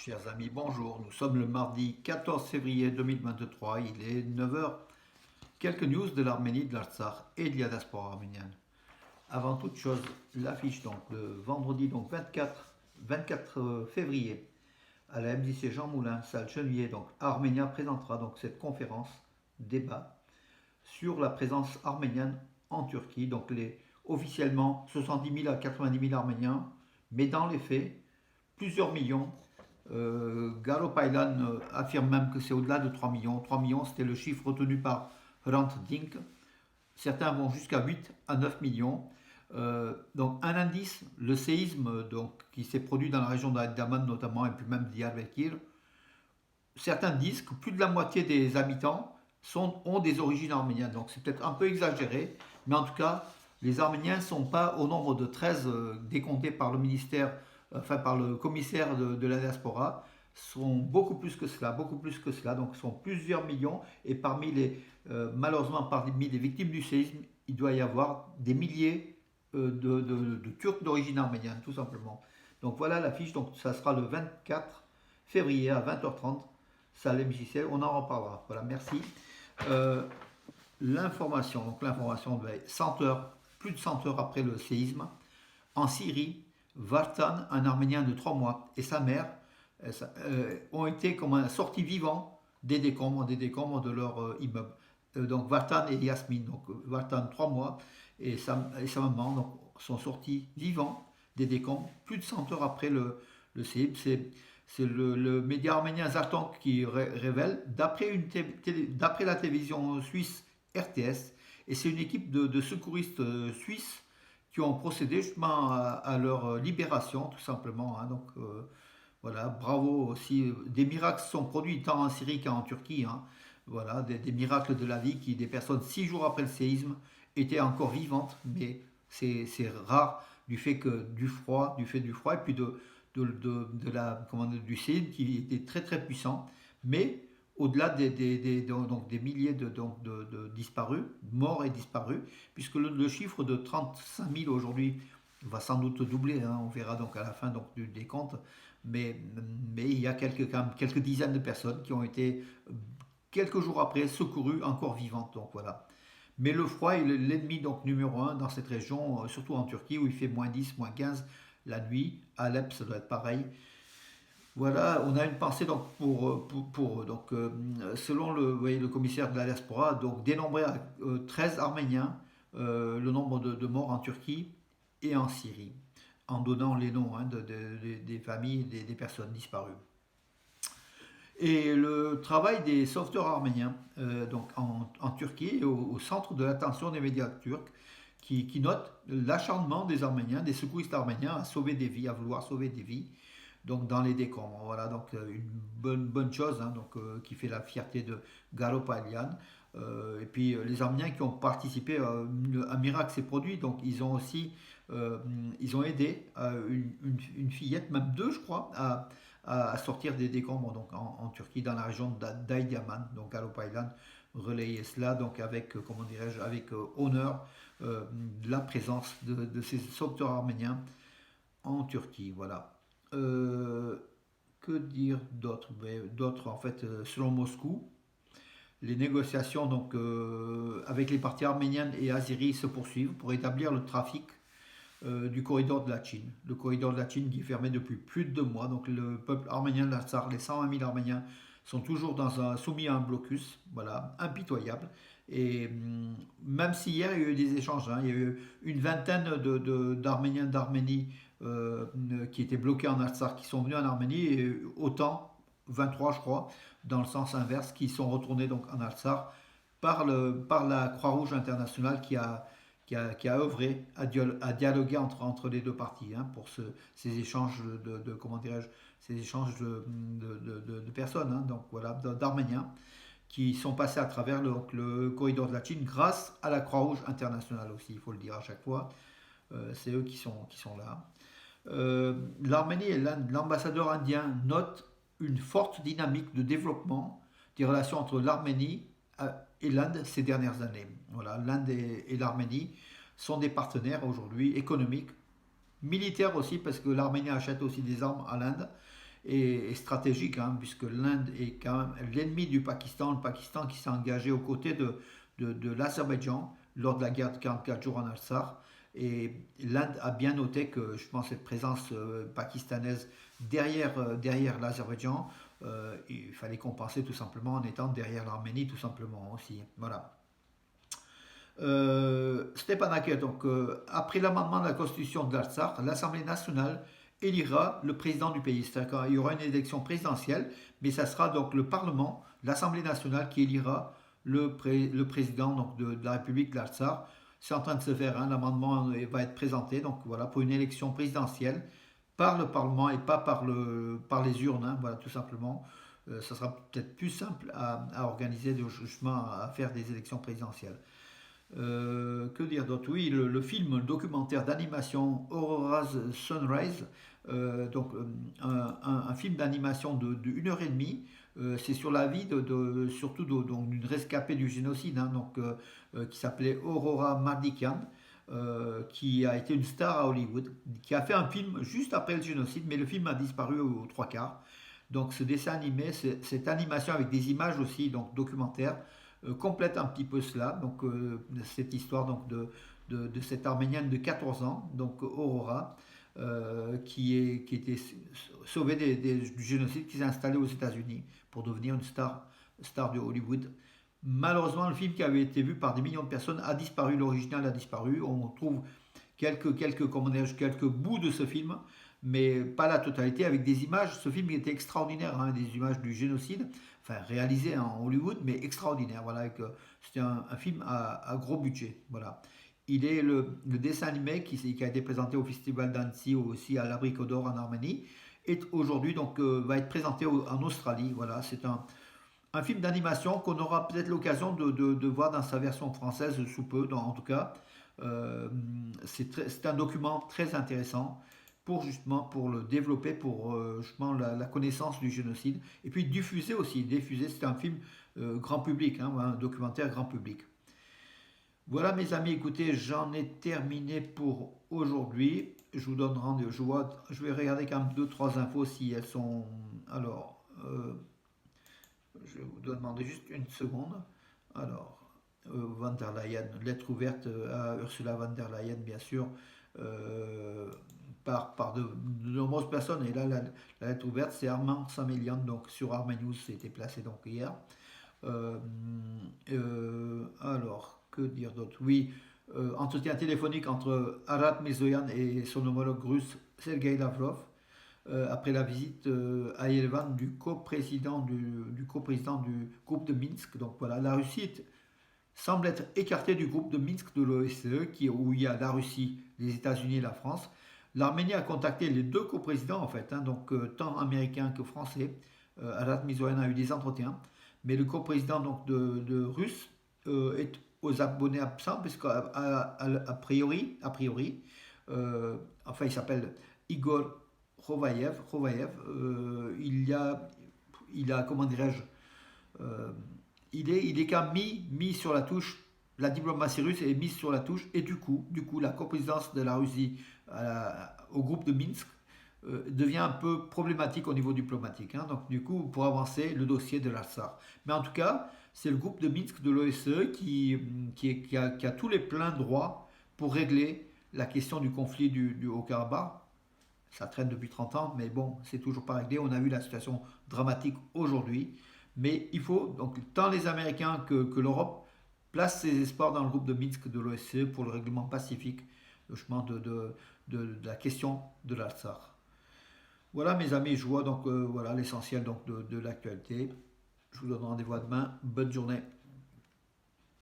Chers amis, bonjour. Nous sommes le mardi 14 février 2023. Il est 9 heures. Quelques news de l'Arménie, de l'Artsakh et de la diaspora arménienne. Avant toute chose, l'affiche donc le vendredi donc 24 février à la MJC Jean Moulin, salle Chenevier, donc Arménia présentera donc cette conférence débat sur la présence arménienne en Turquie. Donc officiellement 70 000 à 90 000 Arméniens, mais dans les faits plusieurs millions. Garo Paylan affirme même que c'est au-delà de 3 millions. 3 millions, c'était le chiffre retenu par Hrant Dink. Certains vont jusqu'à 8 à 9 millions. Donc un indice, le séisme donc, qui s'est produit dans la région d'Adaman notamment, et puis même Diyarbakir, certains disent que plus de la moitié des habitants ont des origines arméniennes. Donc c'est peut-être un peu exagéré, mais en tout cas, les Arméniens ne sont pas au nombre de 13 décomptés par le ministère, enfin par le commissaire de la diaspora, sont beaucoup plus que cela, donc sont plusieurs millions, et malheureusement parmi les victimes du séisme, il doit y avoir des milliers de Turcs d'origine arménienne, tout simplement. Donc voilà l'affiche, donc ça sera le 24 février à 20h30, salle MJC, on en reparlera. Voilà, merci. L'information, donc l'information de 100 heures, plus de 100 heures après le séisme, en Syrie, Vartan, un Arménien de 3 mois, et sa mère ont été sortis vivants des décombres de leur immeuble. Donc Vartan et Yasmine, donc Vartan 3 mois, et sa maman donc, sont sortis vivants des décombres plus de 100 heures après le séisme. C'est le média arménien Zartank qui révèle, d'après la télévision suisse RTS, et c'est une équipe de secouristes suisses qui ont procédé justement à leur libération, tout simplement. Hein. Donc voilà, bravo aussi. Des miracles sont produits tant en Syrie qu'en Turquie. Hein. Voilà, des miracles de la vie des personnes 6 jours après le séisme étaient encore vivantes, mais c'est rare du fait du froid, et puis du séisme qui était très très puissant. Mais au-delà des milliers de disparus, morts et disparus, puisque le chiffre de 35 000 aujourd'hui va sans doute doubler, hein, on verra donc à la fin donc, du décompte, mais il y a quelques dizaines de personnes qui ont été, quelques jours après, secourues, encore vivantes, donc voilà. Mais le froid est l'ennemi donc numéro un dans cette région, surtout en Turquie où il fait -10, -15 la nuit. Alep, ça doit être pareil. Voilà, on a une pensée donc donc selon le commissaire de la diaspora, donc dénombré à 13 Arméniens le nombre de morts en Turquie et en Syrie, en donnant les noms hein, des familles, des personnes disparues. Et le travail des sauveteurs arméniens donc en Turquie, au centre de l'attention des médias turcs, qui notent l'acharnement des Arméniens, des secouristes arméniens à sauver des vies, à vouloir sauver des vies, donc dans les décombres. Voilà, donc une bonne chose, hein, donc, qui fait la fierté de Garo Paylan. Et puis les Arméniens qui ont participé, un miracle s'est produit, donc ils ont aussi ils ont aidé une fillette, même deux je crois, à sortir des décombres donc en Turquie, dans la région d'Aïdiaman. Donc Garo Paylan relayait cela donc avec, comment dirais-je, avec honneur, la présence de ces sauveteurs arméniens en Turquie. Voilà. Que dire d'autre? D'autres, en fait, selon Moscou, les négociations donc, avec les parties arméniennes et azéries se poursuivent pour établir le trafic du corridor de la Chine. Le corridor de la Chine qui est fermé depuis plus de 2 mois. Donc le peuple arménien de l'Artsakh, les 120 000 Arméniens, sont toujours soumis à un blocus, voilà, impitoyable. Et même si hier il y a eu des échanges, hein, il y a eu une vingtaine d'Arméniens d'Arménie qui étaient bloqués en Artsakh, qui sont venus en Arménie, et autant, 23 je crois, dans le sens inverse, qui sont retournés donc en Artsakh par la Croix-Rouge internationale qui a œuvré à dialoguer entre les deux parties hein, pour ces échanges comment dirais-je, ces échanges de personnes, hein, donc voilà, d'Arméniens qui sont passés à travers le corridor de la Chine grâce à la Croix-Rouge internationale aussi, il faut le dire à chaque fois. C'est eux qui sont là. L'Arménie et l'ambassadeur indien notent une forte dynamique de développement des relations entre l'Arménie et l'Inde ces dernières années. Voilà, l'Inde et l'Arménie sont des partenaires aujourd'hui économiques, militaires aussi, parce que l'Arménie achète aussi des armes à l'Inde, est stratégique, hein, puisque l'Inde est quand même l'ennemi du Pakistan, le Pakistan qui s'est engagé aux côtés de l'Azerbaïdjan lors de la guerre de 44 jours en Alsar. Et l'Inde a bien noté que, je pense, cette présence pakistanaise derrière l'Azerbaïdjan, il fallait compenser tout simplement en étant derrière l'Arménie, tout simplement aussi. Voilà. Stepanakert, donc après l'amendement de la constitution de l'Artsakh, l'Assemblée nationale élira le président du pays. C'est-à-dire qu'il y aura une élection présidentielle, mais ça sera donc le Parlement, l'Assemblée nationale qui élira le président donc, de la République de l'Artsakh. C'est en train de se faire, hein, l'amendement va être présenté, donc voilà, pour une élection présidentielle par le Parlement et pas par les urnes, hein, voilà, tout simplement. Ça sera peut-être plus simple à organiser, justement, à faire des élections présidentielles. Que dire d'autre? Oui, le film, le documentaire d'animation Aurora's Sunrise, donc un film d'animation de 1 heure et demie. C'est sur la vie surtout donc, d'une rescapée du génocide, hein, donc, qui s'appelait Aurora Mardikian, qui a été une star à Hollywood, qui a fait un film juste après le génocide, mais le film a disparu aux trois quarts. Donc ce dessin animé, cette animation avec des images aussi, donc documentaires, complète un petit peu cela. Donc cette histoire donc, de cette Arménienne de 14 ans, donc Aurora, qui était sauvée du génocide, qui s'est installée aux États-Unis pour devenir une star de Hollywood. Malheureusement, le film qui avait été vu par des millions de personnes a disparu, l'original a disparu. On trouve quelques bouts de ce film, mais pas la totalité, avec des images. Ce film était extraordinaire, hein, des images du génocide, enfin réalisé en Hollywood, mais extraordinaire. Voilà, c'était un film à gros budget. Voilà. Il est le dessin animé qui a été présenté au Festival d'Annecy, aussi à l'Abricot d'Or en Arménie, et aujourd'hui donc va être présenté en Australie. Voilà, c'est un film d'animation qu'on aura peut-être l'occasion de voir dans sa version française sous peu, en tout cas. Euh, c'est un document très intéressant pour le développer, pour justement la connaissance du génocide, et puis diffuser, c'est un film grand public, hein, un documentaire grand public. Voilà mes amis, écoutez, j'en ai terminé pour aujourd'hui. Je vous donne rendez-vous. Je vais regarder quand même deux, trois infos si elles sont. Alors, je vous demander juste une seconde. Alors, Van der Leyen, lettre ouverte à Ursula Van der Leyen, bien sûr, euh, par de nombreuses personnes. Et là, la lettre ouverte, c'est Armand Samélian, donc sur Armenius, c'était placé donc hier. Euh, alors, que dire d'autre? Oui, entretien téléphonique entre Arat Mirzoyan et son homologue russe Sergei Lavrov, après la visite à Yerevan du coprésident du groupe de Minsk. Donc voilà, la Russie semble être écartée du groupe de Minsk de l'OSCE, où il y a la Russie, les États-Unis et la France. L'Arménie a contacté les deux coprésidents, en fait, hein, donc tant américains que français. Arat Mirzoyan a eu des entretiens, mais le coprésident donc, de russe est aux abonnés absents, parce qu'a priori, enfin il s'appelle Igor Rovayev, il a, comment dirais-je, euh, il est quand même mis sur la touche, la diplomatie russe est mise sur la touche, et du coup la coprésidence de la Russie au groupe de Minsk devient un peu problématique au niveau diplomatique, hein. Donc du coup, pour avancer le dossier de l'Artsakh. Mais en tout cas, c'est le groupe de Minsk de l'OSCE qui a tous les pleins droits pour régler la question du conflit du Haut-Karabakh. Ça traîne depuis 30 ans, mais bon, c'est toujours pas réglé. On a vu la situation dramatique aujourd'hui. Mais il faut, donc, tant les Américains que l'Europe placent ses espoirs dans le groupe de Minsk de l'OSCE pour le règlement pacifique, le chemin de la question de l'Artsakh. Voilà mes amis, je vois donc voilà l'essentiel donc de l'actualité. Je vous donne rendez-vous à demain. Bonne journée.